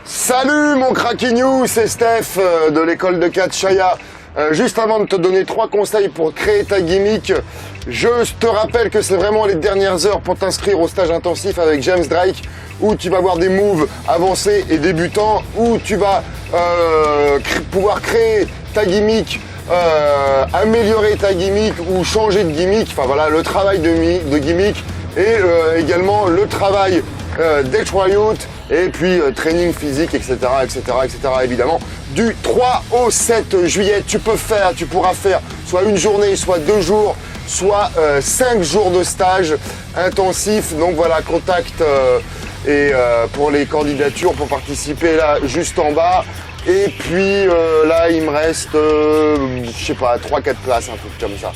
Salut mon Craquignou, c'est Steph de l'école de catch Chaya. Juste avant de te donner 3 conseils pour créer ta gimmick, je te rappelle que c'est vraiment les dernières heures pour t'inscrire au stage intensif avec James Drake, où tu vas voir des moves avancés et débutants, où tu vas pouvoir créer ta gimmick, améliorer ta gimmick ou changer de gimmick. Enfin voilà, le travail de gimmick et également le travail d'extrayot et puis training physique, etc., etc., etc. Évidemment, du 3 au 7 juillet, tu pourras faire soit une journée, soit 2 jours, soit 5 jours de stage intensif. Donc voilà, contact et pour les candidatures pour participer là, juste en bas. Et puis là, il me reste, je sais pas, 3-4 places, un truc comme ça.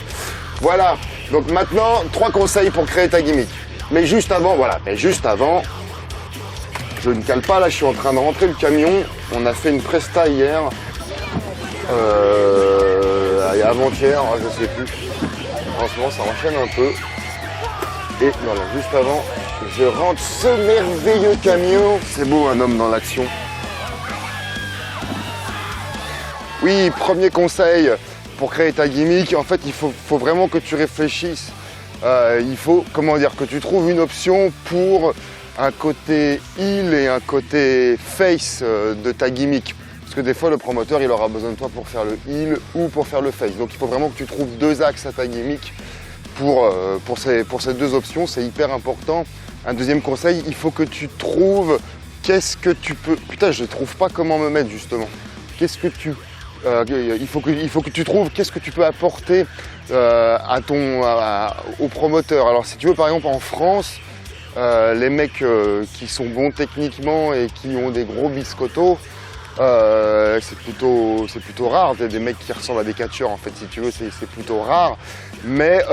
Voilà, donc maintenant, 3 conseils pour créer ta gimmick. Mais juste avant, je ne cale pas, là je suis en train de rentrer le camion. On a fait une presta hier, avant-hier, je sais plus. Franchement, ça enchaîne un peu. Et voilà, juste avant, je rentre ce merveilleux camion. C'est beau, un homme dans l'action. Oui, premier conseil pour créer ta gimmick, en fait, il faut vraiment que tu réfléchisses. Il faut, que tu trouves une option pour un côté heel et un côté face de ta gimmick. Parce que des fois, le promoteur, il aura besoin de toi pour faire le heel ou pour faire le face. Donc, il faut vraiment que tu trouves 2 axes à ta gimmick pour ces 2 options. C'est hyper important. Un deuxième conseil, il faut que tu trouves qu'est-ce que tu peux... Putain, je ne trouve pas comment me mettre, justement. Qu'est-ce que tu... il faut que tu trouves qu'est-ce que tu peux apporter au promoteur. Alors, si tu veux, par exemple, en France, les mecs qui sont bons techniquement et qui ont des gros biscottos, c'est plutôt rare. Des mecs qui ressemblent à des catcheurs, en fait, si tu veux, c'est plutôt rare. Mais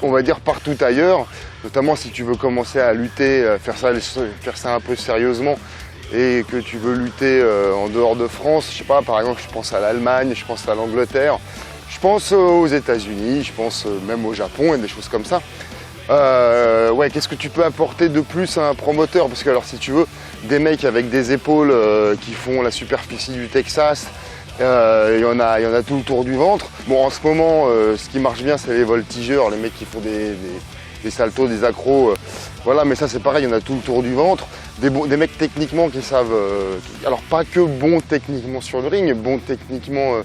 on va dire partout ailleurs, notamment si tu veux commencer à lutter, faire ça un peu sérieusement et que tu veux lutter en dehors de France, je sais pas, par exemple, je pense à l'Allemagne, je pense à l'Angleterre, je pense aux États-Unis, je pense même au Japon et des choses comme ça. Ouais, qu'est-ce que tu peux apporter de plus à un promoteur? Parce que alors, si tu veux, des mecs avec des épaules qui font la superficie du Texas, il y en a tout le tour du ventre. Bon, en ce moment, ce qui marche bien, c'est les voltigeurs, les mecs qui font des saltos, des accros. Voilà, mais ça c'est pareil, il y en a tout le tour du ventre. Des mecs techniquement qui savent, alors pas que bons techniquement sur le ring, bons techniquement,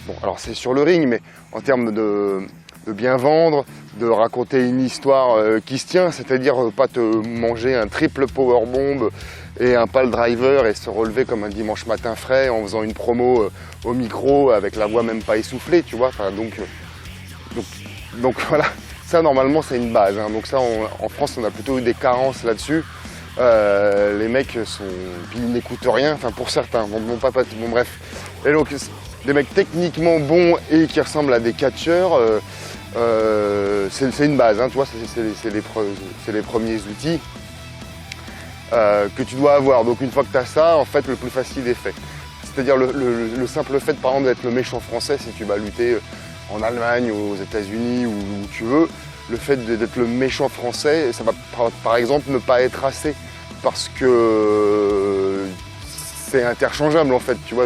bon alors c'est sur le ring, mais en termes de bien vendre, de raconter une histoire qui se tient, c'est-à-dire pas te manger un triple powerbomb et un pile driver et se relever comme un dimanche matin frais en faisant une promo au micro avec la voix même pas essoufflée, tu vois. Enfin, donc voilà, ça normalement c'est une base, hein. Donc ça en France on a plutôt eu des carences là-dessus. Les mecs ils n'écoutent rien, enfin pour certains, bon bref. Et donc des mecs techniquement bons et qui ressemblent à des catcheurs, c'est une base, hein, tu vois, c'est les premiers outils que tu dois avoir. Donc une fois que tu as ça, en fait le plus facile est fait. C'est-à-dire le simple fait par exemple d'être le méchant français, si tu vas lutter en Allemagne ou aux États-Unis ou où tu veux, le fait d'être le méchant français, ça va par exemple ne pas être assez parce que c'est interchangeable en fait, tu vois,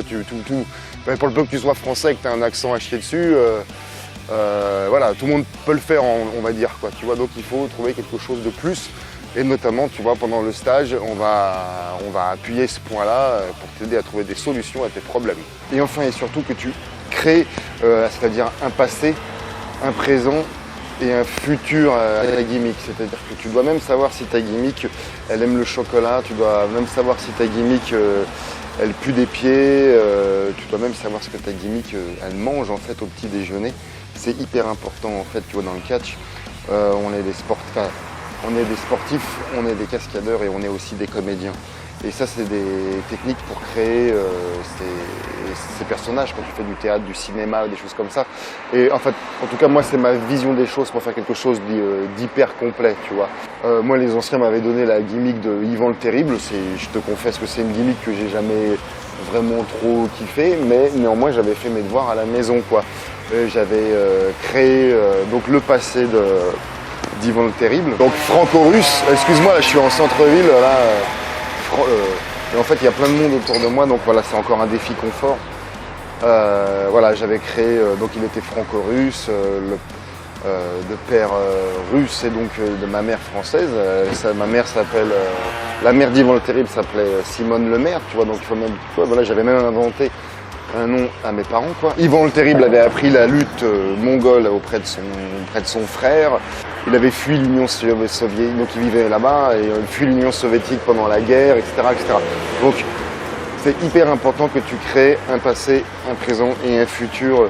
pour le peu que tu sois français et que tu as un accent à chier dessus, voilà, tout le monde peut le faire, on va dire, quoi, tu vois, donc il faut trouver quelque chose de plus. Et notamment, tu vois, pendant le stage, on va appuyer ce point-là pour t'aider à trouver des solutions à tes problèmes. Et enfin et surtout que tu crées, c'est-à-dire un passé, un présent et un futur à ta gimmick. C'est-à-dire que tu dois même savoir si ta gimmick, elle aime le chocolat, tu dois même savoir si ta gimmick, elle pue des pieds, tu dois même savoir ce que ta gimmick, elle mange en fait au petit déjeuner. C'est hyper important en fait, tu vois, dans le catch. On est des sportifs, on est des cascadeurs et on est aussi des comédiens. Et ça, c'est des techniques pour créer ces personnages quand tu fais du théâtre, du cinéma, des choses comme ça. Et en fait, en tout cas, moi, c'est ma vision des choses pour faire quelque chose d'hyper complet, tu vois. Moi, les anciens m'avaient donné la gimmick de Yvan le Terrible. Je te confesse que c'est une gimmick que j'ai jamais vraiment trop kiffé, mais néanmoins, j'avais fait mes devoirs à la maison, quoi. J'avais créé donc le passé d'Yvan le Terrible. Donc franco-russe, excuse-moi, là je suis en centre-ville, là, Et en fait, il y a plein de monde autour de moi, donc voilà, c'est encore un défi confort. Voilà, j'avais créé, donc il était franco-russe, de père russe et donc de ma mère française. Ma mère s'appelle, la mère d'Yvan le Terrible s'appelait Simone Lemaire, tu vois, donc il faut même, tu vois, voilà, j'avais même inventé un nom à mes parents, quoi. Yvan le Terrible avait appris la lutte mongole auprès de son frère. Il avait fui l'Union soviétique, donc il vivait là-bas, et il fui l'Union soviétique pendant la guerre, etc., etc. Donc c'est hyper important que tu crées un passé, un présent et un futur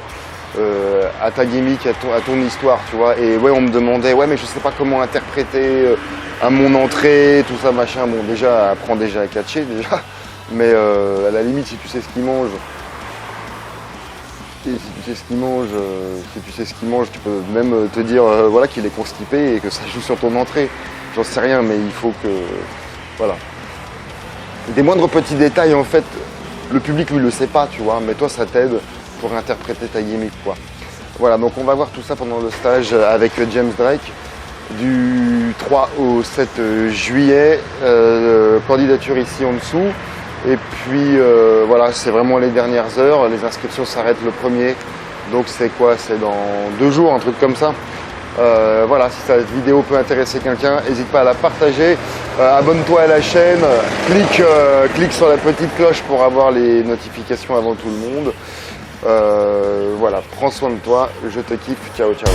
à ta gimmick, à ton histoire, tu vois. Et ouais, on me demandait, ouais, mais je sais pas comment interpréter à mon entrée, tout ça, machin. Bon, déjà, apprends déjà à catcher, déjà. Mais à la limite, si tu sais ce qu'il mange, si tu sais ce qu'il mange, tu peux même te dire voilà, qu'il est constipé et que ça joue sur ton entrée. J'en sais rien, mais il faut que... Voilà. Des moindres petits détails, en fait, le public, lui, le sait pas, tu vois, mais toi, ça t'aide pour interpréter ta gimmick, quoi. Voilà, donc on va voir tout ça pendant le stage avec James Drake, du 3 au 7 juillet, candidature ici en dessous. Et puis voilà, c'est vraiment les dernières heures, les inscriptions s'arrêtent le 1er, donc c'est quoi? C'est dans 2 jours, un truc comme ça. Voilà, si cette vidéo peut intéresser quelqu'un, n'hésite pas à la partager, abonne-toi à la chaîne, clique sur la petite cloche pour avoir les notifications avant tout le monde. Voilà, prends soin de toi, je te kiffe, ciao ciao.